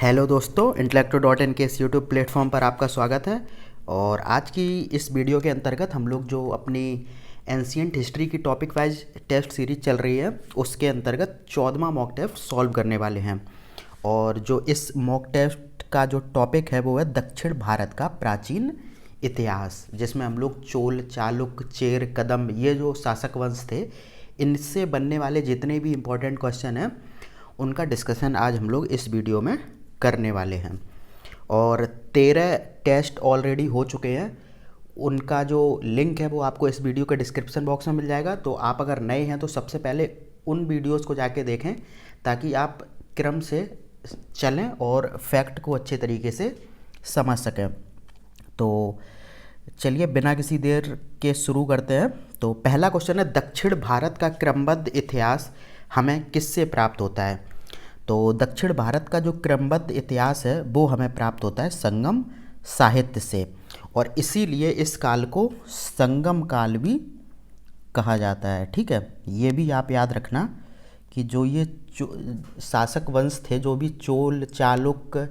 Hello दोस्तों, इंटेलेक्टो.इन के इस यूट्यूब प्लेटफॉर्म पर आपका स्वागत है। और आज की इस वीडियो के अंतर्गत हम लोग जो अपनी एंशियंट हिस्ट्री की टॉपिक वाइज टेस्ट सीरीज चल रही है उसके अंतर्गत 14वां मॉक टेस्ट सॉल्व करने वाले हैं। और जो इस मॉक टेस्ट का जो टॉपिक है वो है दक्षिण भारत का प्राचीन इतिहास, जिसमें हम लोग चोल, चालुक्य, चेर, कदम, ये जो शासक वंश थे, इनसे बनने वाले जितने भी इम्पोर्टेंट क्वेश्चन हैं उनका डिस्कशन आज हम लोग इस वीडियो में करने वाले हैं। और 13 टेस्ट ऑलरेडी हो चुके हैं, उनका जो लिंक है वो आपको इस वीडियो के डिस्क्रिप्शन बॉक्स में मिल जाएगा। तो आप अगर नए हैं तो सबसे पहले उन वीडियोस को जाके देखें ताकि आप क्रम से चलें और फैक्ट को अच्छे तरीके से समझ सकें। तो चलिए बिना किसी देर के शुरू करते हैं। तो पहला क्वेश्चन है, दक्षिण भारत का क्रमबद्ध इतिहास हमें किससे प्राप्त होता है? तो दक्षिण भारत का जो क्रमबद्ध इतिहास है वो हमें प्राप्त होता है संगम साहित्य से, और इसीलिए इस काल को संगम काल भी कहा जाता है। ठीक है, ये भी आप याद रखना कि जो ये शासक वंश थे, जो भी चोल, चालुक्य,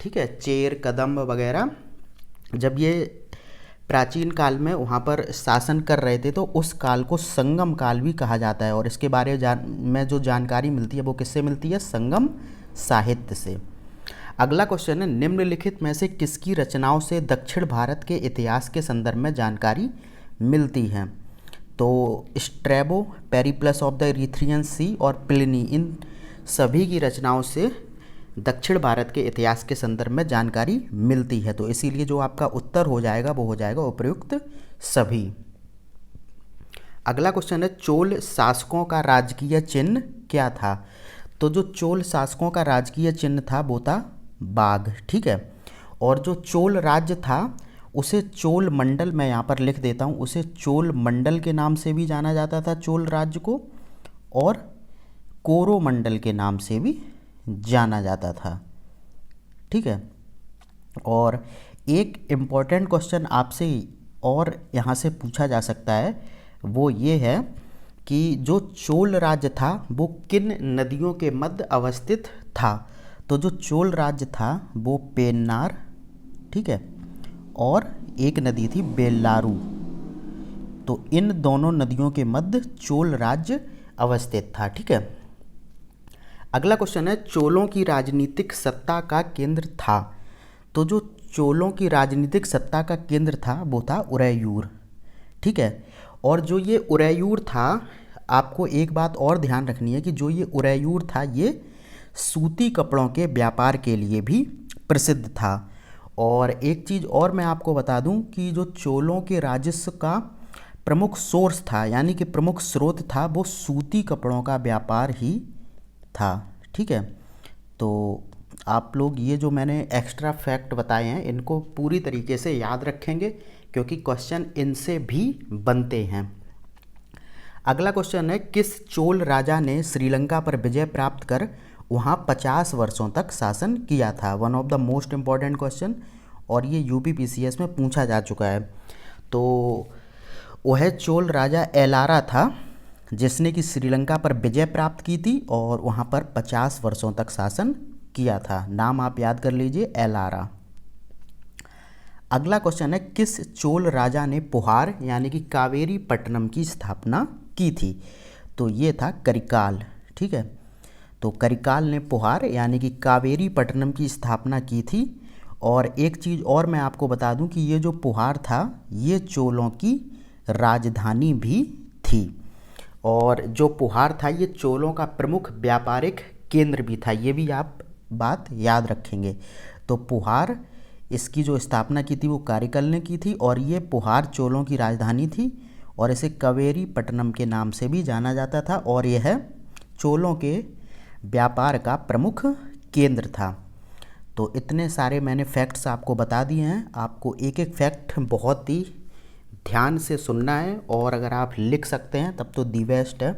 ठीक है, चेर, कदम्ब वगैरह, जब ये प्राचीन काल में वहाँ पर शासन कर रहे थे तो उस काल को संगम काल भी कहा जाता है। और इसके बारे में जो जानकारी मिलती है वो किससे मिलती है? संगम साहित्य से। अगला क्वेश्चन है, निम्नलिखित में से किसकी रचनाओं से दक्षिण भारत के इतिहास के संदर्भ में जानकारी मिलती है? तो Strabo, Periplus of the Erythraean Sea और प्लिनी, इन सभी की रचनाओं से दक्षिण भारत के इतिहास के संदर्भ में जानकारी मिलती है। तो इसीलिए जो आपका उत्तर हो जाएगा वो हो जाएगा उपयुक्त सभी। अगला क्वेश्चन है, चोल शासकों का राजकीय चिन्ह क्या था? तो जो चोल शासकों का राजकीय चिन्ह था वो था बाघ। ठीक है, और जो चोल राज्य था उसे चोल मंडल, मैं यहाँ पर लिख देता हूँ, उसे चोल मंडल के नाम से भी जाना जाता था चोल राज्य को, और कोरोमंडल के नाम से भी जाना जाता था। ठीक है, और एक इम्पॉर्टेंट क्वेश्चन आपसे और यहाँ से पूछा जा सकता है, वो ये है कि जो चोल राज्य था वो किन नदियों के मध्य अवस्थित था? तो जो चोल राज्य था वो पेन्नार, ठीक है, और एक नदी थी बेल्लारू। तो इन दोनों नदियों के मध्य चोल राज्य अवस्थित था। ठीक है, अगला क्वेश्चन है, चोलों की राजनीतिक सत्ता का केंद्र था? तो जो चोलों की राजनीतिक सत्ता का केंद्र था वो था उरैयूर। ठीक है, और जो ये उरैयूर था, आपको एक बात और ध्यान रखनी है कि जो ये उरैयूर था ये सूती कपड़ों के व्यापार के लिए भी प्रसिद्ध था। और एक चीज़ और मैं आपको बता दूं कि जो चोलों के राजस्व का प्रमुख सोर्स था, यानी कि प्रमुख स्रोत था, वो सूती कपड़ों का व्यापार ही था। ठीक है, तो आप लोग ये जो मैंने एक्स्ट्रा फैक्ट बताए हैं इनको पूरी तरीके से याद रखेंगे क्योंकि क्वेश्चन इनसे भी बनते हैं। अगला क्वेश्चन है, किस चोल राजा ने श्रीलंका पर विजय प्राप्त कर वहाँ 50 वर्षों तक शासन किया था? One of the most important question, और ये यूपीपीसीएस में पूछा जा चुका है। तो वह चोल राजा एलारा था जिसने कि श्रीलंका पर विजय प्राप्त की थी और वहाँ पर 50 वर्षों तक शासन किया था। नाम आप याद कर लीजिए, एलारा। अगला क्वेश्चन है, किस चोल राजा ने पुहार यानी कि कावेरी पट्टनम की स्थापना की थी? तो ये था करिकाल। ठीक है, तो करिकाल ने पुहार यानी कि कावेरी पट्टनम की स्थापना की थी। और एक चीज़ और मैं आपको बता दूं कि ये जो पुहार था ये चोलों की राजधानी भी थी, और जो पुहार था ये चोलों का प्रमुख व्यापारिक केंद्र भी था। ये भी आप बात याद रखेंगे। तो पुहार, इसकी जो स्थापना की थी वो कारिकल ने की थी, और ये पुहार चोलों की राजधानी थी और इसे कावेरी पट्टनम के नाम से भी जाना जाता था, और यह चोलों के व्यापार का प्रमुख केंद्र था। तो इतने सारे मैंने फैक्ट्स आपको बता दिए हैं। आपको एक एक फैक्ट बहुत ही ध्यान से सुनना है, और अगर आप लिख सकते हैं तब तो दी बेस्ट है।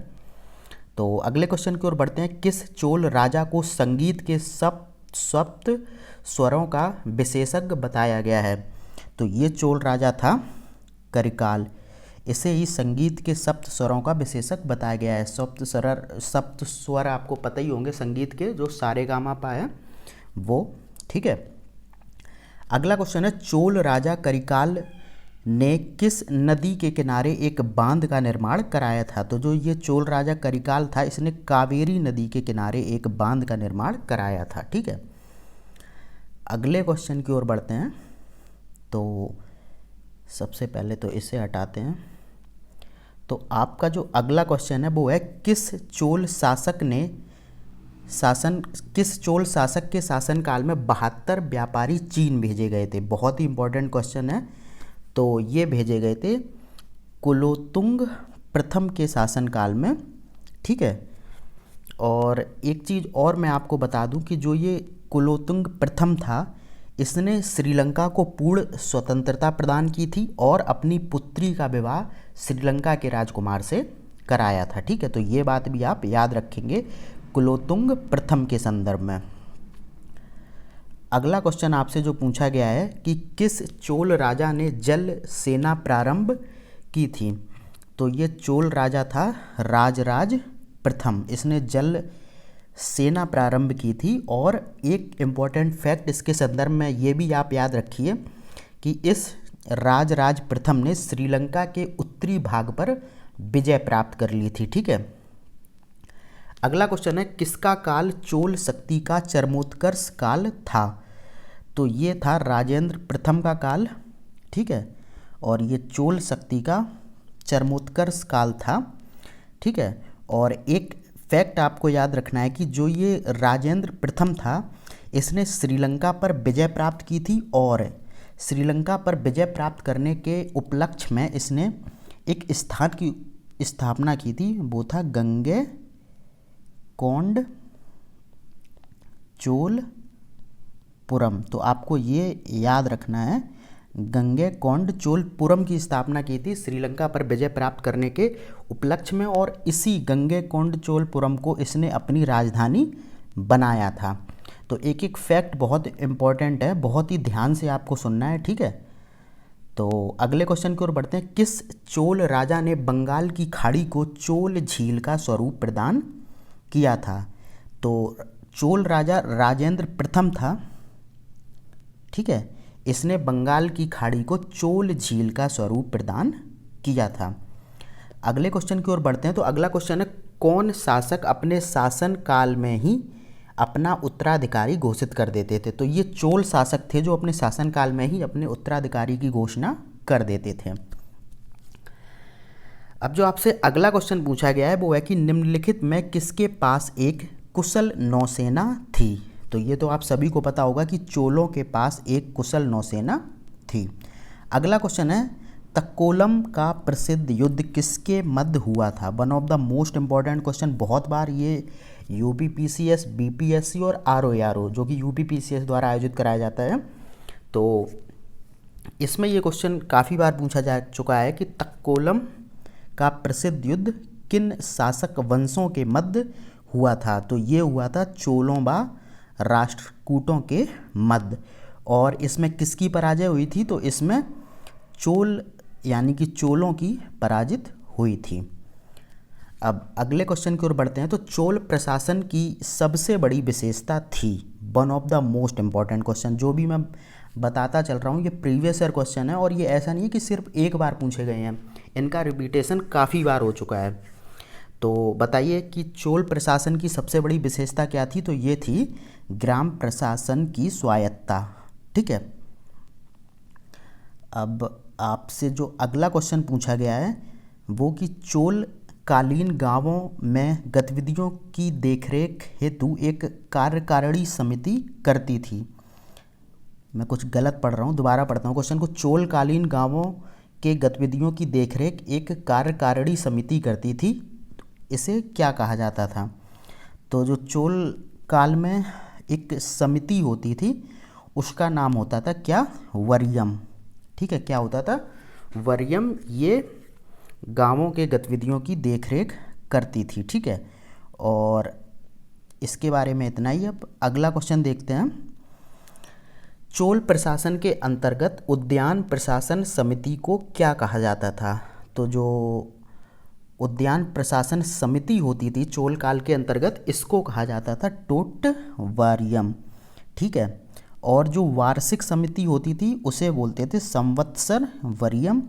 तो अगले क्वेश्चन की ओर बढ़ते हैं, किस चोल राजा को संगीत के सप्त स्वरों का विशेषज्ञ बताया गया है? तो ये चोल राजा था करिकाल, इसे ही संगीत के सप्त स्वरों का विशेषज्ञ बताया गया है। सप्त स्वर आपको पता ही होंगे संगीत के, जो सारेगामापा है वो, ठीक है। अगला क्वेश्चन है, चोल राजा करिकाल ने किस नदी के किनारे एक बांध का निर्माण कराया था? तो जो ये चोल राजा करिकाल था, इसने कावेरी नदी के किनारे एक बांध का निर्माण कराया था, ठीक है। अगले क्वेश्चन की ओर बढ़ते हैं। तो सबसे पहले तो इसे हटाते हैं। तो आपका जो अगला क्वेश्चन है वो है, किस चोल शासक के शासनकाल में 72 व्यापारी चीन भेजे गए थे? बहुत ही इंपॉर्टेंट क्वेश्चन है। तो ये भेजे गए थे कुलोतुंग प्रथम के शासनकाल में, ठीक है। और एक चीज़ और मैं आपको बता दूं कि जो ये कुलोतुंग प्रथम था, इसने श्रीलंका को पूर्ण स्वतंत्रता प्रदान की थी और अपनी पुत्री का विवाह श्रीलंका के राजकुमार से कराया था, ठीक है। तो ये बात भी आप याद रखेंगे कुलोतुंग प्रथम के संदर्भ में। अगला क्वेश्चन आपसे जो पूछा गया है कि किस चोल राजा ने जल सेना प्रारंभ की थी? तो ये चोल राजा था राजराज प्रथम, इसने जल सेना प्रारंभ की थी। और एक इम्पॉर्टेंट फैक्ट इसके संदर्भ में ये भी आप याद रखिए कि इस राजराज प्रथम ने श्रीलंका के उत्तरी भाग पर विजय प्राप्त कर ली थी, ठीक है। अगला क्वेश्चन है, किसका काल चोल शक्ति का चरमोत्कर्ष काल था? तो ये था राजेंद्र प्रथम का काल, ठीक है। और ये चोल शक्ति का चरमोत्कर्ष काल था, ठीक है। और एक फैक्ट आपको याद रखना है कि जो ये राजेंद्र प्रथम था, इसने श्रीलंका पर विजय प्राप्त की थी। और श्रीलंका पर विजय प्राप्त करने के उपलक्ष्य में इसने एक स्थान की स्थापना की थी, वो था गंगे कोंड चोलपुरम। तो आपको ये याद रखना है, गंगे कोंड चोलपुरम की स्थापना की थी श्रीलंका पर विजय प्राप्त करने के उपलक्ष्य में। और इसी गंगे कोंड चोलपुरम को इसने अपनी राजधानी बनाया था। तो एक एक फैक्ट बहुत इम्पॉर्टेंट है, बहुत ही ध्यान से आपको सुनना है, ठीक है। तो अगले क्वेश्चन की ओर बढ़ते हैं, किस चोल राजा ने बंगाल की खाड़ी को चोल झील का स्वरूप प्रदान किया था? तो चोल राजा राजेंद्र प्रथम था, ठीक है। इसने बंगाल की खाड़ी को चोल झील का स्वरूप प्रदान किया था। अगले क्वेश्चन की ओर बढ़ते हैं। तो अगला क्वेश्चन है, कौन शासक अपने शासन काल में ही अपना उत्तराधिकारी घोषित कर देते थे? तो ये चोल शासक थे जो अपने शासन काल में ही अपने उत्तराधिकारी की घोषणा कर देते थे। अब जो आपसे अगला क्वेश्चन पूछा गया है वो है कि निम्नलिखित में किसके पास एक कुशल नौसेना थी? तो ये तो आप सभी को पता होगा कि चोलों के पास एक कुशल नौसेना थी। अगला क्वेश्चन है, तक्कोलम का प्रसिद्ध युद्ध किसके मध्य हुआ था? One of the most important question, बहुत बार ये यूपीपीसीएस, बीपीएससी और आरओआरओ जो कि यूपीपीसीएस द्वारा आयोजित कराया जाता है, तो इसमें ये क्वेश्चन काफ़ी बार पूछा जा चुका है कि तक्कोलम का प्रसिद्ध युद्ध किन शासक वंशों के मध्य हुआ था? तो ये हुआ था चोलों व राष्ट्रकूटों के मध्य। और इसमें किसकी पराजय हुई थी? तो इसमें चोल यानी कि चोलों की पराजित हुई थी। अब अगले क्वेश्चन की ओर बढ़ते हैं। तो चोल प्रशासन की सबसे बड़ी विशेषता थी, one of the most important question, जो भी मैं बताता चल रहा हूँ ये प्रीवियस ईयर क्वेश्चन है और ये ऐसा नहीं है कि सिर्फ एक बार पूछे गए हैं, इनका रिपीटेशन काफ़ी बार हो चुका है। तो बताइए कि चोल प्रशासन की सबसे बड़ी विशेषता क्या थी? तो ये थी ग्राम प्रशासन की स्वायत्तता, ठीक है। अब आपसे जो अगला क्वेश्चन पूछा गया है वो कि चोल कालीन गांवों में गतिविधियों की देखरेख हेतु एक कार्यकारिणी समिति करती थी। मैं कुछ गलत पढ़ रहा हूँ, दोबारा पढ़ता हूँ क्वेश्चन को। चोल कालीन गांवों के गतिविधियों की देखरेख एक कार्यकारिणी समिति करती थी, इसे क्या कहा जाता था? तो जो चोल काल में एक समिति होती थी उसका नाम होता था क्या? वरियम, ठीक है। क्या होता था? वरियम। ये गांवों के गतिविधियों की देखरेख करती थी, ठीक है। और इसके बारे में इतना ही। अब अगला क्वेश्चन देखते हैं। चोल प्रशासन के अंतर्गत उद्यान प्रशासन समिति को क्या कहा जाता था? तो जो उद्यान प्रशासन समिति होती थी चोल काल के अंतर्गत, इसको कहा जाता था टोट्टवारियम, ठीक है। और जो वार्षिक समिति होती थी उसे बोलते थे संवत्सर वरियम,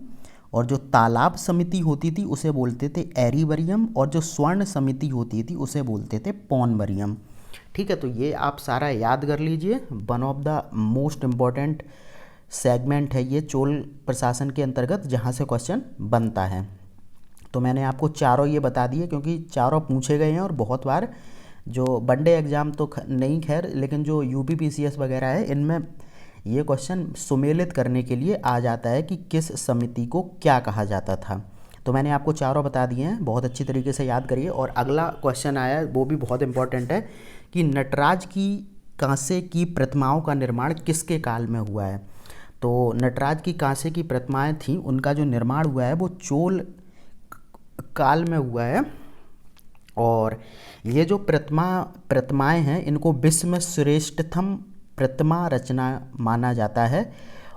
और जो तालाब समिति होती थी उसे बोलते थे एरीवरियम, और जो स्वर्ण समिति होती थी उसे बोलते थे पौनवरियम। ठीक है, तो ये आप सारा याद कर लीजिए। One of the most important segment है ये चोल प्रशासन के अंतर्गत, जहाँ से क्वेश्चन बनता है। तो मैंने आपको चारों ये बता दिए क्योंकि चारों पूछे गए हैं, और बहुत बार जो वनडे एग्ज़ाम तो नहीं खैर, लेकिन जो यूपीपीसीएस वगैरह है इनमें ये क्वेश्चन सुमेलित करने के लिए आ जाता है कि किस समिति को क्या कहा जाता था। तो मैंने आपको चारों बता दिए हैं, बहुत अच्छी तरीके से याद करिए। और अगला क्वेश्चन आया है, वो भी बहुत इंपॉर्टेंट है कि नटराज की कांसे की प्रतिमाओं का निर्माण किसके काल में हुआ है। तो नटराज की कांसे की प्रतिमाएं थीं, उनका जो निर्माण हुआ है वो चोल काल में हुआ है। और ये जो प्रतिमाएं हैं इनको विश्व में श्रेष्ठतम प्रतिमा रचना माना जाता है।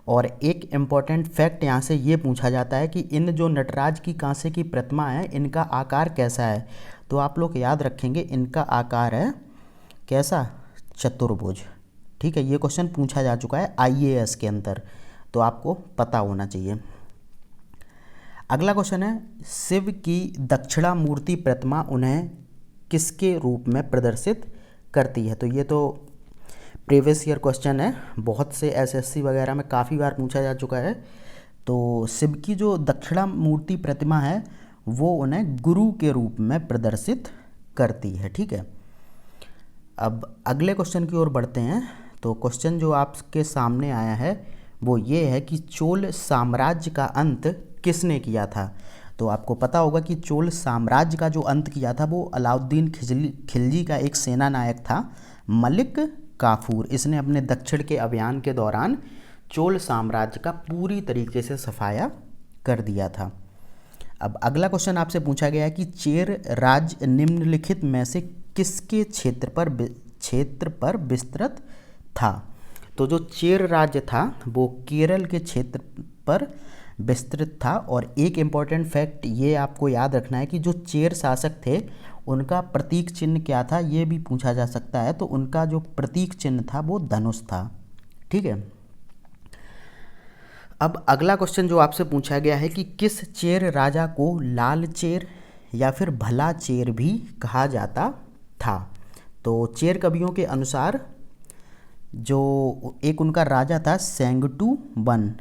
और एक इम्पॉर्टेंट फैक्ट यहाँ से ये पूछा जाता है कि इन जो नटराज की कांसे की प्रतिमा है इनका आकार कैसा है। तो आप लोग याद रखेंगे इनका आकार है कैसा, चतुर्भुज। ठीक है, ये क्वेश्चन पूछा जा चुका है आईएएस के अंदर, तो आपको पता होना चाहिए। अगला क्वेश्चन है, शिव की दक्षिणामूर्ति प्रतिमा उन्हें किसके रूप में प्रदर्शित करती है। तो ये तो प्रीवियस ईयर क्वेश्चन है, बहुत से एसएससी वगैरह में काफ़ी बार पूछा जा चुका है। तो शिव की जो दक्षिणामूर्ति प्रतिमा है वो उन्हें गुरु के रूप में प्रदर्शित करती है। ठीक है, अब अगले क्वेश्चन की ओर बढ़ते हैं। तो क्वेश्चन जो आपके सामने आया है वो ये है कि चोल साम्राज्य का अंत किसने किया था। तो आपको पता होगा कि चोल साम्राज्य का जो अंत किया था वो अलाउद्दीन खिलजी का एक सेना नायक था, मलिक काफूर। इसने अपने दक्षिण के अभियान के दौरान चोल साम्राज्य का पूरी तरीके से सफाया कर दिया था। अब अगला क्वेश्चन आपसे पूछा गया है कि चेर राज्य निम्नलिखित में से किसके क्षेत्र पर विस्तृत था। तो जो चेर राज्य था वो केरल के क्षेत्र पर विस्तृत था। और एक इम्पॉर्टेंट फैक्ट ये आपको याद रखना है कि जो चेर शासक थे उनका प्रतीक चिन्ह क्या था, ये भी पूछा जा सकता है। तो उनका जो प्रतीक चिन्ह था वो धनुष था। ठीक है, अब अगला क्वेश्चन जो आपसे पूछा गया है कि किस चेर राजा को लाल चेर या फिर भला चेर भी कहा जाता था। तो चेर कवियों के अनुसार जो एक उनका राजा था सेंगटू वन।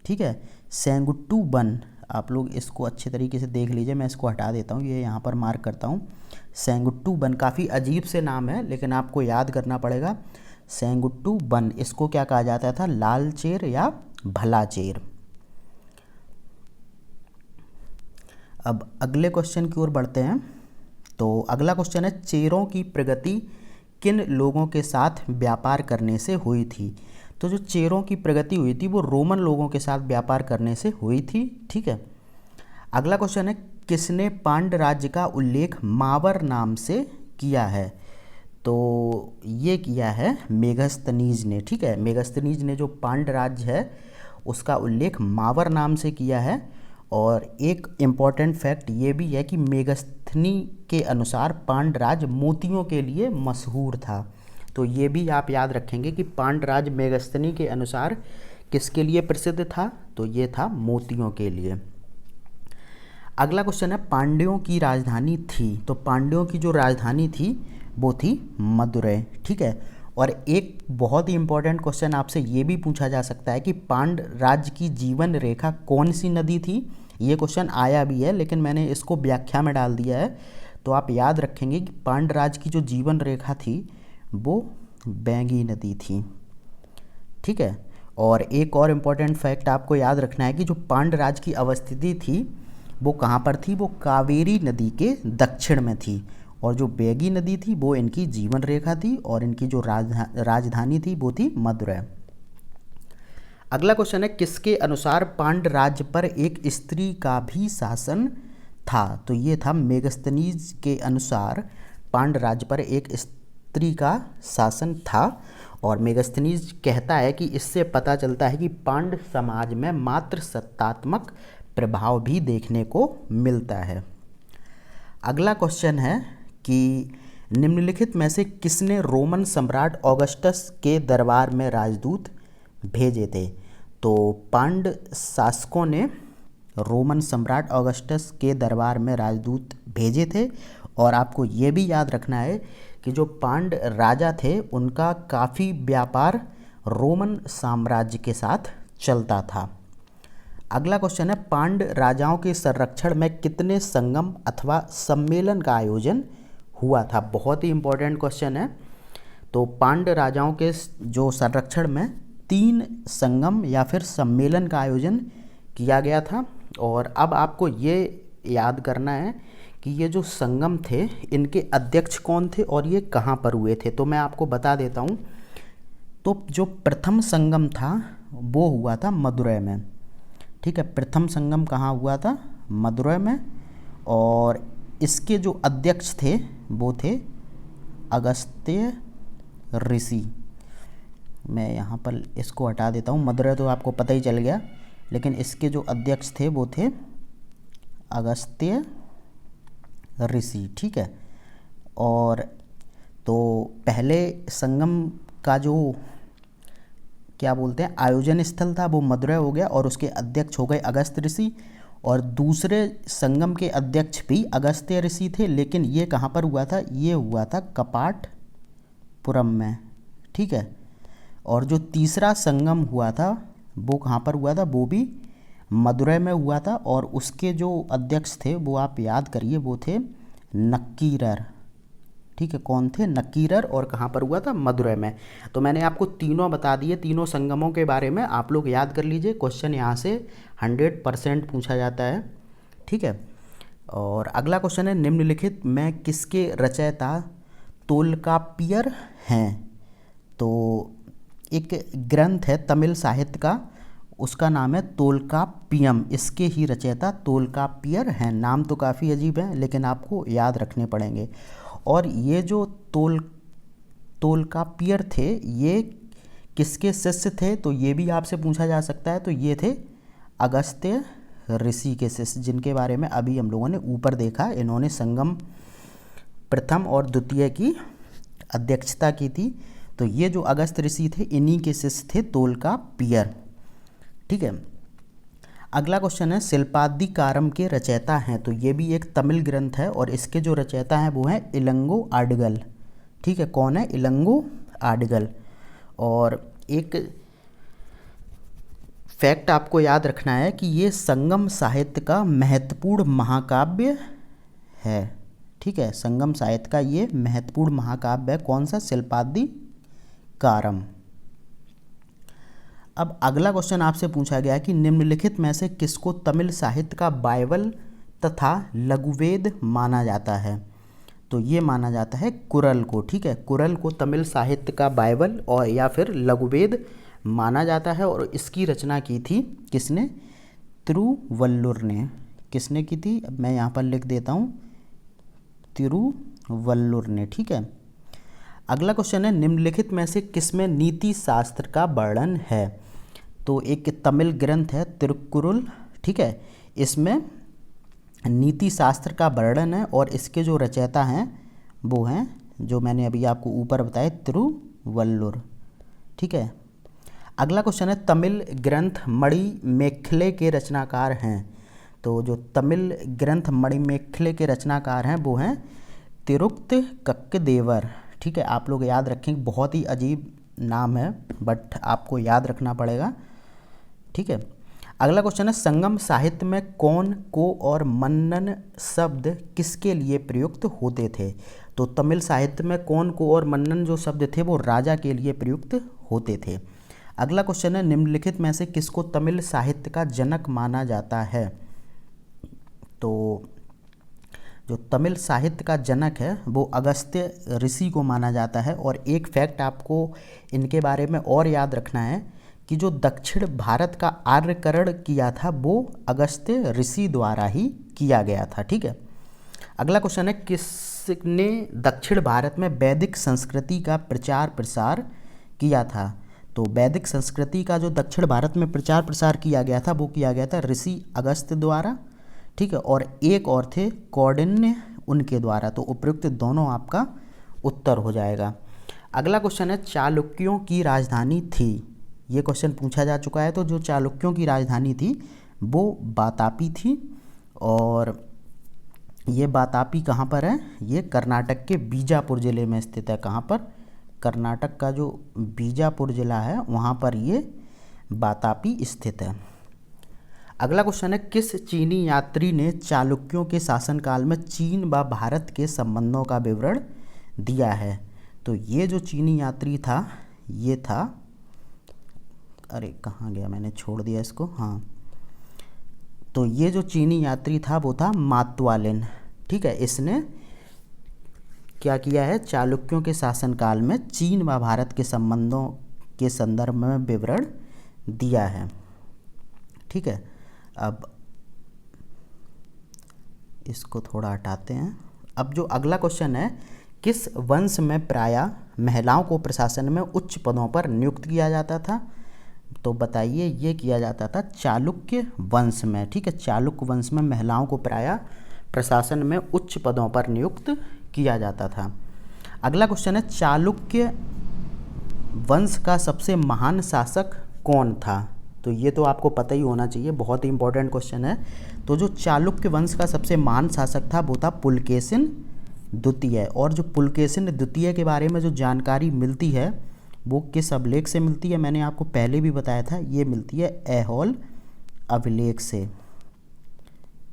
ठीक है, सेंगुट्टू वन, आप लोग इसको अच्छे तरीके से देख लीजिए, मैं इसको हटा देता हूँ, ये यहाँ पर मार्क करता हूँ। सेंगुट्टू वन काफ़ी अजीब से नाम है लेकिन आपको याद करना पड़ेगा। सेंगुट्टू वन, इसको क्या कहा जाता था, लाल चेर या भला चेर। अब अगले क्वेश्चन की ओर बढ़ते हैं। तो अगला क्वेश्चन है, चेरों की प्रगति किन लोगों के साथ व्यापार करने से हुई थी। तो जो चेरों की प्रगति हुई थी वो रोमन लोगों के साथ व्यापार करने से हुई थी। ठीक है, अगला क्वेश्चन है, किसने पांड्य राज्य का उल्लेख मावर नाम से किया है। तो ये किया है मेगस्थनीज ने। ठीक है, मेगस्थनीज ने जो पांड्य राज्य है उसका उल्लेख मावर नाम से किया है। और एक इम्पॉर्टेंट फैक्ट ये भी है कि मेगस्थनी के अनुसार पांड्य राज्य मोतियों के लिए मशहूर था। तो ये भी आप याद रखेंगे कि पांड्य राज्य मेगस्थनी के अनुसार किसके लिए प्रसिद्ध था, तो ये था मोतियों के लिए। अगला क्वेश्चन है, पांड्यों की राजधानी थी। तो पांड्यों की जो राजधानी थी वो थी मदुरै। ठीक है, और एक बहुत ही इम्पोर्टेंट क्वेश्चन आपसे ये भी पूछा जा सकता है कि पांड्य राज्य की जीवन रेखा कौन सी नदी थी। ये क्वेश्चन आया भी है लेकिन मैंने इसको व्याख्या में डाल दिया है। तो आप याद रखेंगे कि पांड्य राज्य की जो जीवन रेखा थी वो बैंगी नदी थी। ठीक है, और एक और इम्पॉर्टेंट फैक्ट आपको याद रखना है कि जो पांड्य राज्य की अवस्थिति थी वो कहाँ पर थी, वो कावेरी नदी के दक्षिण में थी। और जो बैगी नदी थी वो इनकी जीवन रेखा थी, और इनकी जो राजधानी थी वो थी मदुरै। अगला क्वेश्चन है, किसके अनुसार पांड्य राज्य पर एक स्त्री का भी शासन था। तो ये था मेगस्थनीज के अनुसार पांड्य राज्य पर एक स्त्री का शासन था। और मेगस्थनीज कहता है कि इससे पता चलता है कि पांड्य समाज में मात्र सत्तात्मक प्रभाव भी देखने को मिलता है। अगला क्वेश्चन है कि निम्नलिखित में से किसने रोमन सम्राट ऑगस्टस के दरबार में राजदूत भेजे थे? तो पांड्य शासकों ने रोमन सम्राट ऑगस्टस के दरबार में राजदूत भेजे थे। और आपको ये भी याद रखना है कि जो पांड्य राजा थे उनका काफ़ी व्यापार रोमन साम्राज्य के साथ चलता था। अगला क्वेश्चन है, पांड्य राजाओं के संरक्षण में कितने संगम अथवा सम्मेलन का आयोजन हुआ था? बहुत ही इंपॉर्टेंट क्वेश्चन है। तो पांड्य राजाओं के जो संरक्षण में 3 संगम या फिर सम्मेलन का आयोजन किया गया था। और अब आपको ये याद करना है कि ये जो संगम थे इनके अध्यक्ष कौन थे और ये कहाँ पर हुए थे। तो मैं आपको बता देता हूँ। तो जो प्रथम संगम था वो हुआ था मदुरै में, ठीक है। प्रथम संगम कहाँ हुआ था? मदुरै में। और इसके जो अध्यक्ष थे वो थे अगस्त्य ऋषि। मैं यहाँ पर इसको हटा देता हूँ, मदुरै तो आपको पता ही चल गया, लेकिन इसके जो अध्यक्ष थे वो थे अगस्त्य ऋषि, ठीक है। और तो पहले संगम का जो क्या बोलते हैं आयोजन स्थल था वो मदुरै हो गया और उसके अध्यक्ष हो गए अगस्त्य ऋषि। और दूसरे संगम के अध्यक्ष भी अगस्त्य ऋषि थे, लेकिन ये कहाँ पर हुआ था? ये हुआ था कपाटपुरम में, ठीक है। और जो तीसरा संगम हुआ था वो कहाँ पर हुआ था? वो भी मदुरै में हुआ था। और उसके जो अध्यक्ष थे वो आप याद करिए, वो थे नक्कीरर, ठीक है। कौन थे? नक्कीरर। और कहाँ पर हुआ था? मदुरै में। तो मैंने आपको तीनों बता दिए, तीनों संगमों के बारे में आप लोग याद कर लीजिए। क्वेश्चन यहाँ से 100% पूछा जाता है, ठीक है। और अगला क्वेश्चन है, निम्नलिखित में किसके रचयिता तोल्काप्पियर हैं? तो एक ग्रंथ है तमिल साहित्य का, उसका नाम है तोल्काप्पियम। इसके ही रचयिता तोल्काप्पियर हैं। नाम तो काफ़ी अजीब है लेकिन आपको याद रखने पड़ेंगे। और ये जो तोल्काप्पियर थे ये किसके शिष्य थे? तो ये भी आपसे पूछा जा सकता है। तो ये थे अगस्त्य ऋषि के शिष्य, जिनके बारे में अभी हम लोगों ने ऊपर देखा। इन्होंने संगम प्रथम और द्वितीय की अध्यक्षता की थी। तो ये जो अगस्त्य ऋषि थे इन्हीं के शिष्य थे तोल्काप्पियर, ठीक है। अगला क्वेश्चन है, शिल्पादिकारम के रचयिता हैं? तो ये भी एक तमिल ग्रंथ है और इसके जो रचयिता हैं वो हैं इलंगो आडिगल, ठीक है। कौन है? इलंगो आडिगल। और एक फैक्ट आपको याद रखना है कि ये संगम साहित्य का महत्वपूर्ण महाकाव्य है, ठीक है। संगम साहित्य का ये महत्वपूर्ण महाकाव्य है। कौन सा? शिल्पादिकारम। अब अगला क्वेश्चन आपसे पूछा गया कि निम्नलिखित में से किसको तमिल साहित्य का बाइबल तथा लघुवेद माना जाता है? तो ये माना जाता है कुरल को, ठीक है। कुरल को तमिल साहित्य का बाइबल और या फिर लघुवेद माना जाता है। और इसकी रचना की थी किसने? तिरुवल्लुर ने। किसने की थी? मैं यहाँ पर लिख देता हूँ, तिरुवल्लुर ने, ठीक है। अगला क्वेश्चन है, निम्नलिखित में से किसमें नीति शास्त्र का वर्णन है? तो एक तमिल ग्रंथ है तिरुकुरुल, ठीक है। इसमें नीति शास्त्र का वर्णन है और इसके जो रचयिता हैं वो हैं जो मैंने अभी आपको ऊपर बताया, तिरुवल्लुर, ठीक है। अगला क्वेश्चन है, तमिल ग्रंथ मणिमेखले के रचनाकार हैं? तो जो तमिल ग्रंथ मणिमेखले के रचनाकार हैं वो हैं तिरुक्त कक्कदेवर, ठीक है। आप लोग याद रखें, बहुत ही अजीब नाम है बट आपको याद रखना पड़ेगा, ठीक है। अगला क्वेश्चन है, संगम साहित्य में कौन, को और मन्नन शब्द किसके लिए प्रयुक्त होते थे? तो तमिल साहित्य में कौन, को और मन्नन जो शब्द थे वो राजा के लिए प्रयुक्त होते थे। अगला क्वेश्चन है, निम्नलिखित में से किसको तमिल साहित्य का जनक माना जाता है? तो जो तमिल साहित्य का जनक है वो अगस्त्य ऋषि को माना जाता है। और एक फैक्ट आपको इनके बारे में और याद रखना है कि जो दक्षिण भारत का आर्यकरण किया था वो अगस्त्य ऋषि द्वारा ही किया गया था, ठीक है। अगला क्वेश्चन है, किसने दक्षिण भारत में वैदिक संस्कृति का प्रचार प्रसार किया था? तो वैदिक संस्कृति का जो दक्षिण भारत में प्रचार प्रसार किया गया था वो किया गया था ऋषि अगस्त्य द्वारा, ठीक है। और एक और थे कौंडिन्य, उनके द्वारा। तो उपयुक्त दोनों आपका उत्तर हो जाएगा। अगला क्वेश्चन है चालुक्यों की राजधानी थी, ये क्वेश्चन पूछा जा चुका है। तो जो चालुक्यों की राजधानी थी वो वातापी थी, और ये वातापी कहाँ पर है, ये कर्नाटक के बीजापुर ज़िले में स्थित है। कहाँ पर, कर्नाटक का जो बीजापुर ज़िला है वहाँ पर ये वातापी स्थित है। अगला क्वेश्चन है किस चीनी यात्री ने चालुक्यों के शासनकाल में चीन व भारत के संबंधों का विवरण दिया है। तो ये जो चीनी यात्री था ये था, अरे कहाँ गया, मैंने छोड़ दिया इसको, हाँ, तो ये जो चीनी यात्री था वो था मातवालिन। ठीक है, इसने क्या किया है, चालुक्यों के शासनकाल में चीन व भारत के संबंधों के संदर्भ में विवरण दिया है। ठीक है, अब इसको थोड़ा हटाते हैं। अब जो अगला क्वेश्चन है किस वंश में प्रायः महिलाओं को प्रशासन में उच्च पदों पर नियुक्त किया जाता था। तो बताइए, ये किया जाता था चालुक्य वंश में। ठीक है, चालुक्य वंश में महिलाओं को प्रायः प्रशासन में उच्च पदों पर नियुक्त किया जाता था। अगला क्वेश्चन है चालुक्य वंश का सबसे महान शासक कौन था। तो ये तो आपको पता ही होना चाहिए, बहुत ही इंपॉर्टेंट क्वेश्चन है। तो जो चालुक्य वंश का सबसे महान शासक था वो था पुलकेशिन द्वितीय। और जो पुलकेशिन द्वितीय के बारे में जो जानकारी मिलती है वो किस अभिलेख से मिलती है, मैंने आपको पहले भी बताया था, ये मिलती है ऐहोल अभिलेख से।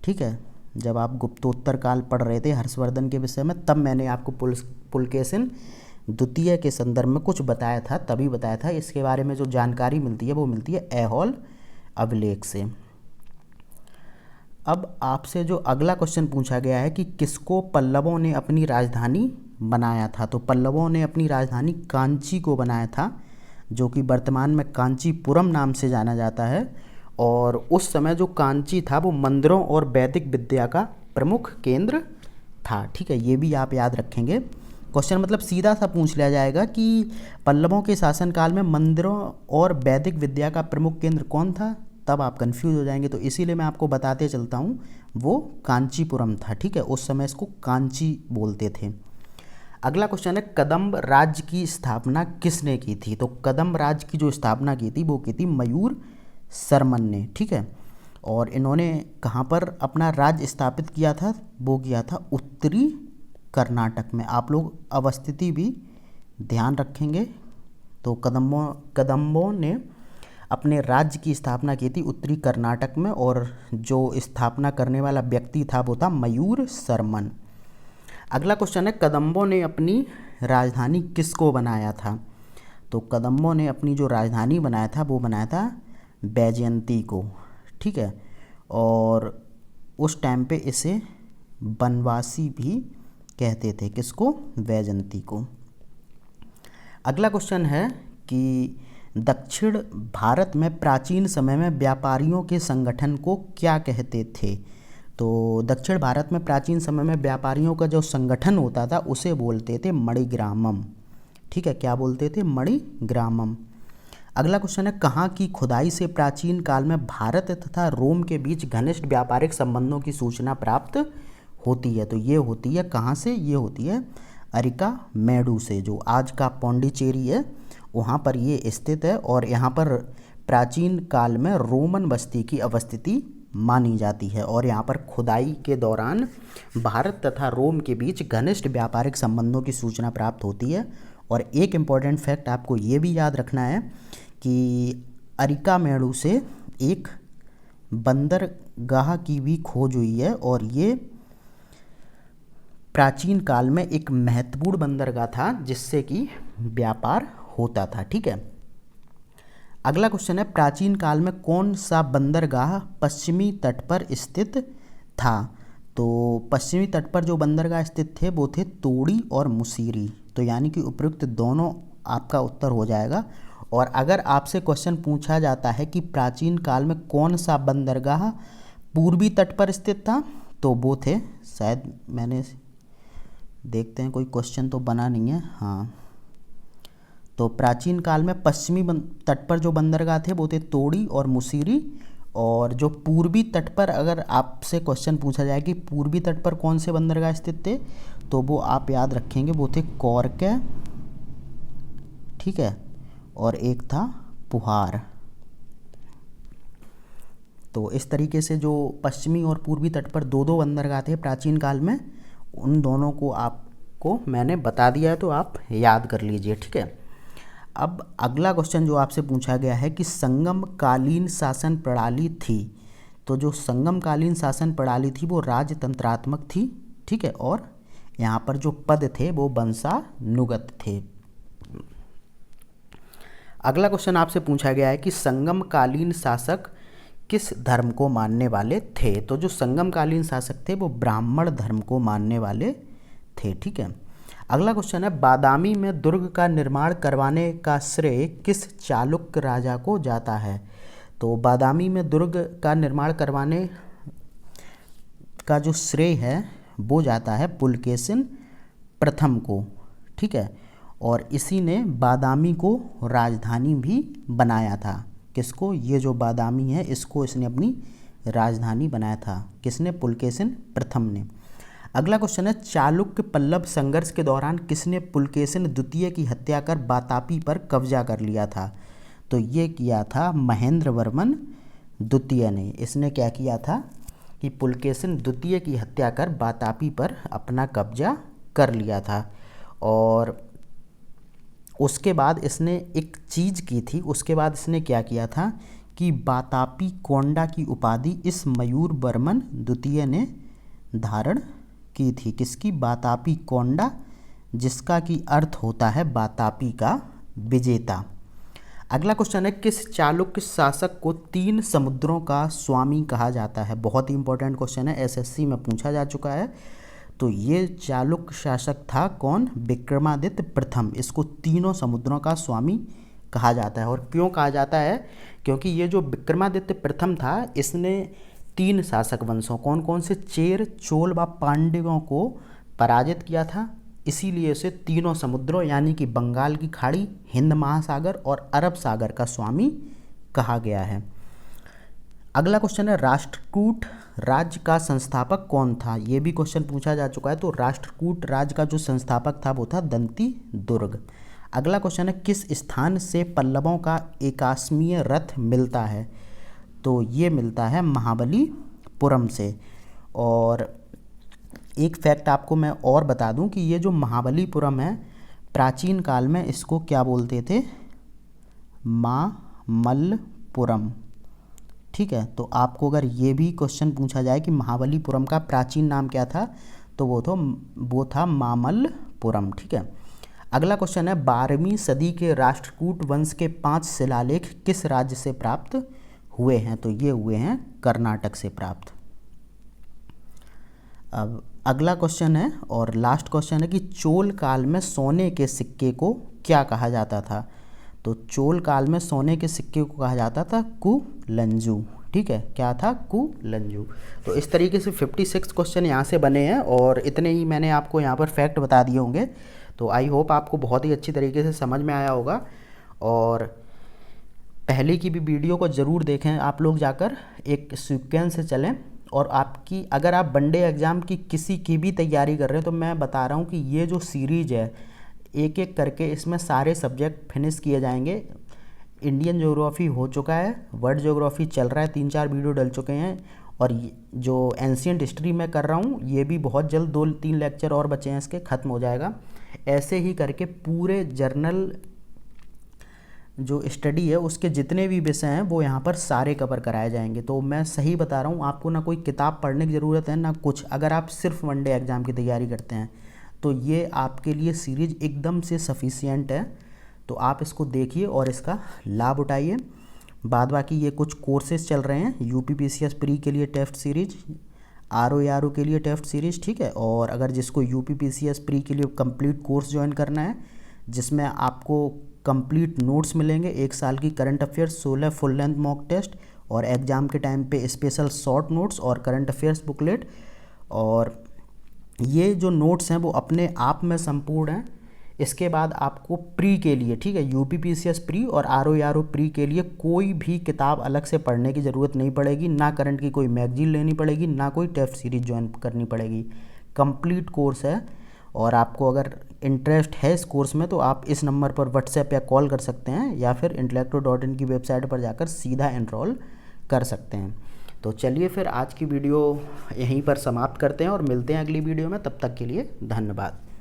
ठीक है, जब आप गुप्तोत्तर काल पढ़ रहे थे हर्षवर्धन के विषय में, तब मैंने आपको पुलकेशिन द्वितीय के संदर्भ में कुछ बताया था, तभी बताया था। इसके बारे में जो जानकारी मिलती है वो मिलती है ऐहोल अभिलेख से। अब आपसे जो अगला क्वेश्चन पूछा गया है कि किसको पल्लवों ने अपनी राजधानी बनाया था। तो पल्लवों ने अपनी राजधानी कांची को बनाया था, जो कि वर्तमान में कांचीपुरम नाम से जाना जाता है। और उस समय जो कांची था वो मंदिरों और वैदिक विद्या का प्रमुख केंद्र था। ठीक है, ये भी आप याद रखेंगे। क्वेश्चन मतलब सीधा सा पूछ लिया जाएगा कि पल्लवों के शासनकाल में मंदिरों और वैदिक विद्या का प्रमुख केंद्र कौन था, तब आप कंफ्यूज हो जाएंगे। तो इसीलिए मैं आपको बताते चलता हूँ, वो कांचीपुरम था। ठीक है, उस समय इसको कांची बोलते थे। अगला क्वेश्चन है कदम्ब राज्य की स्थापना किसने की थी। तो कदम्ब राज्य की जो स्थापना की थी वो की थी मयूर शर्मन ने। ठीक है, और इन्होंने कहाँ पर अपना राज्य स्थापित किया था, वो किया था उत्तरी कर्नाटक में। आप लोग अवस्थिति भी ध्यान रखेंगे। तो कदम्बों ने अपने राज्य की स्थापना की थी उत्तरी कर्नाटक में, और जो स्थापना करने वाला व्यक्ति था वो था मयूर शर्मन। अगला क्वेश्चन है कदम्बों ने अपनी राजधानी किसको बनाया था। तो कदम्बों ने अपनी जो राजधानी बनाया था वो बनाया था बैजयंती को। ठीक है, और उस टाइम पे इसे बनवासी भी कहते थे, किसको, वैजयंती को। अगला क्वेश्चन है कि दक्षिण भारत में प्राचीन समय में व्यापारियों के संगठन को क्या कहते थे। तो दक्षिण भारत में प्राचीन समय में व्यापारियों का जो संगठन होता था उसे बोलते थे मणिग्रामम। ठीक है, क्या बोलते थे, मणिग्रामम। अगला क्वेश्चन है कहाँ की खुदाई से प्राचीन काल में भारत तथा रोम के बीच घनिष्ठ व्यापारिक संबंधों की सूचना प्राप्त होती है। तो ये होती है कहाँ से, ये होती है अरिका मेडू से, जो आज का पौंडीचेरी है वहाँ पर ये स्थित है। और यहाँ पर प्राचीन काल में रोमन बस्ती की अवस्थिति मानी जाती है, और यहाँ पर खुदाई के दौरान भारत तथा रोम के बीच घनिष्ठ व्यापारिक संबंधों की सूचना प्राप्त होती है। और एक इम्पॉर्टेंट फैक्ट आपको ये भी याद रखना है कि अरिका मेडू से एक बंदरगाह की भी खोज हुई है, और ये प्राचीन काल में एक महत्वपूर्ण बंदरगाह था जिससे कि व्यापार होता था। ठीक है, अगला क्वेश्चन है प्राचीन काल में कौन सा बंदरगाह पश्चिमी तट पर स्थित था। तो पश्चिमी तट पर जो बंदरगाह स्थित थे वो थे तोड़ी और मुसीरी। तो यानी कि उपयुक्त दोनों आपका उत्तर हो जाएगा। और अगर आपसे क्वेश्चन पूछा जाता है कि प्राचीन काल में कौन सा बंदरगाह पूर्वी तट पर स्थित था, तो वो थे, शायद मैंने, देखते हैं कोई क्वेश्चन तो बना नहीं है, हाँ, तो प्राचीन काल में पश्चिमी तट पर जो बंदरगाह थे वो थे तोड़ी और मुसीरी। और जो पूर्वी तट पर अगर आपसे क्वेश्चन पूछा जाए कि पूर्वी तट पर कौन से बंदरगाह स्थित थे, तो वो आप याद रखेंगे, वो थे कौरके, ठीक है, और एक था पुहार। तो इस तरीके से जो पश्चिमी और पूर्वी तट पर दो दो बंदरगाह थे प्राचीन काल में, उन दोनों को आपको मैंने बता दिया है, तो आप याद कर लीजिए, ठीक है। अब अगला क्वेश्चन जो आपसे पूछा गया है कि संगमकालीन शासन प्रणाली थी, तो जो संगमकालीन शासन प्रणाली थी वो राजतंत्रात्मक थी, ठीक है, और यहाँ पर जो पद थे वो वंशानुगत थे। अगला क्वेश्चन आपसे पूछा गया है कि संगमकालीन शासक किस धर्म को मानने वाले थे, तो जो संगमकालीन शासक थे वो ब्राह्मण धर्म को मानने वाले थे, ठीक है। अगला क्वेश्चन है बादामी में दुर्ग का निर्माण करवाने का श्रेय किस चालुक्य राजा को जाता है, तो बादामी में दुर्ग का निर्माण करवाने का जो श्रेय है वो जाता है पुलकेशिन प्रथम को, ठीक है, और इसी ने बादामी को राजधानी भी बनाया था। किसको? ये जो बादामी है इसको इसने अपनी राजधानी बनाया था। किसने? पुलकेशिन प्रथम ने। अगला क्वेश्चन है चालुक्य पल्लव संघर्ष के दौरान किसने पुलकेशिन द्वितीय की हत्या कर वातापी पर कब्जा कर लिया था, तो ये किया था महेंद्र वर्मन द्वितीय ने। इसने क्या किया था कि पुलकेशिन द्वितीय की हत्या कर वातापी पर अपना कब्जा कर लिया था। और उसके बाद इसने एक चीज़ की थी, उसके बाद इसने क्या किया था कि वातापी कोंडा की उपाधि इस मयूर वर्मन द्वितीय ने धारण की थी। किसकी? वातापी कोंडा, जिसका की अर्थ होता है वातापी का विजेता। अगला क्वेश्चन है किस चालुक्य शासक को 3 समुद्रों का स्वामी कहा जाता है। बहुत ही इंपॉर्टेंट क्वेश्चन है, एसएससी में पूछा जा चुका है। तो ये चालुक्य शासक था कौन? विक्रमादित्य प्रथम। इसको 3 समुद्रों का स्वामी कहा जाता है। और क्यों कहा जाता है? क्योंकि ये जो विक्रमादित्य प्रथम था इसने 3 शासक वंशों, कौन कौन से? चेर, चोल व पांड्यों को पराजित किया था। इसीलिए इसे 3 समुद्रों यानी कि बंगाल की खाड़ी, हिंद महासागर और अरब सागर का स्वामी कहा गया है। अगला क्वेश्चन है राष्ट्रकूट राज्य का संस्थापक कौन था। ये भी क्वेश्चन पूछा जा चुका है। तो राष्ट्रकूट राज्य का जो संस्थापक था वो था दंती दुर्ग। अगला क्वेश्चन है किस स्थान से पल्लवों का एकाश्मीय रथ मिलता है, तो ये मिलता है महाबलीपुरम से। और एक फैक्ट आपको मैं और बता दूं कि ये जो महाबलीपुरम है प्राचीन काल में इसको क्या बोलते थे? मामल्लपुरम, ठीक है। तो आपको अगर ये भी क्वेश्चन पूछा जाए कि महाबलीपुरम का प्राचीन नाम क्या था, तो वो था मामल्लपुरम, ठीक है। अगला क्वेश्चन है 12वीं सदी के राष्ट्रकूट वंश के 5 शिलालेख किस राज्य से प्राप्त हुए हैं, तो ये हुए हैं कर्नाटक से प्राप्त। अब अगला क्वेश्चन है और लास्ट क्वेश्चन है कि चोल काल में सोने के सिक्के को क्या कहा जाता था, तो चोल काल में सोने के सिक्के को कहा जाता था कुलंजू, ठीक है। क्या था? कुलंजू। तो इस तरीके से 56 क्वेश्चन यहाँ से बने हैं और इतने ही मैंने आपको यहाँ पर फैक्ट बता दिए होंगे। तो आई होप आपको बहुत ही अच्छी तरीके से समझ में आया होगा। और पहले की भी वीडियो को ज़रूर देखें आप लोग जाकर, एक सीक्वेंस से चलें। और आपकी अगर आप वनडे एग्ज़ाम की किसी की भी तैयारी कर रहे हैं तो मैं बता रहा हूँ कि ये जो सीरीज़ है एक एक करके इसमें सारे सब्जेक्ट फिनिश किए जाएंगे। इंडियन ज्योग्राफी हो चुका है, वर्ल्ड ज्योग्राफी चल रहा है, 3-4 वीडियो डल चुके हैं। और जो एंशिएंट हिस्ट्री में कर रहा हूँ ये भी बहुत जल्द 2-3 लेक्चर और बचे हैं, इसके ख़त्म हो जाएगा। ऐसे ही करके पूरे जर्नल जो स्टडी है उसके जितने भी विषय हैं वो यहाँ पर सारे कवर कराए जाएंगे। तो मैं सही बता रहा हूँ, आपको ना कोई किताब पढ़ने की ज़रूरत है ना कुछ। अगर आप सिर्फ वनडे एग्ज़ाम की तैयारी करते हैं तो ये आपके लिए सीरीज एकदम से सफिशिएंट है। तो आप इसको देखिए और इसका लाभ उठाइए। बाद बाकी ये कुछ कोर्सेज चल रहे हैं, यूपीपीसीएस प्री के लिए टेस्ट सीरीज, आरओ के लिए टेस्ट सीरीज, ठीक है। और अगर जिसको यूपीपीसीएस प्री के लिए कंप्लीट कोर्स ज्वाइन करना है जिसमें आपको कंप्लीट नोट्स मिलेंगे, 1 साल की current affairs, 16 full length mock test और एग्ज़ाम के टाइम पे स्पेशल शॉर्ट नोट्स और करंट अफेयर्स बुकलेट। और ये जो नोट्स हैं वो अपने आप में संपूर्ण हैं। इसके बाद आपको प्री के लिए, ठीक है, यूपीपीसीएस प्री और आरओ प्री के लिए कोई भी किताब अलग से पढ़ने की ज़रूरत नहीं पड़ेगी, ना करंट की कोई मैगजीन लेनी पड़ेगी, ना कोई टेस्ट सीरीज ज्वाइन करनी पड़ेगी। कंप्लीट कोर्स है और आपको अगर इंटरेस्ट है इस कोर्स में तो आप इस नंबर पर व्हाट्सएप या कॉल कर सकते हैं, या फिर intellecto.in की वेबसाइट पर जाकर सीधा एनरोल कर सकते हैं। तो चलिए फिर आज की वीडियो यहीं पर समाप्त करते हैं और मिलते हैं अगली वीडियो में। तब तक के लिए धन्यवाद।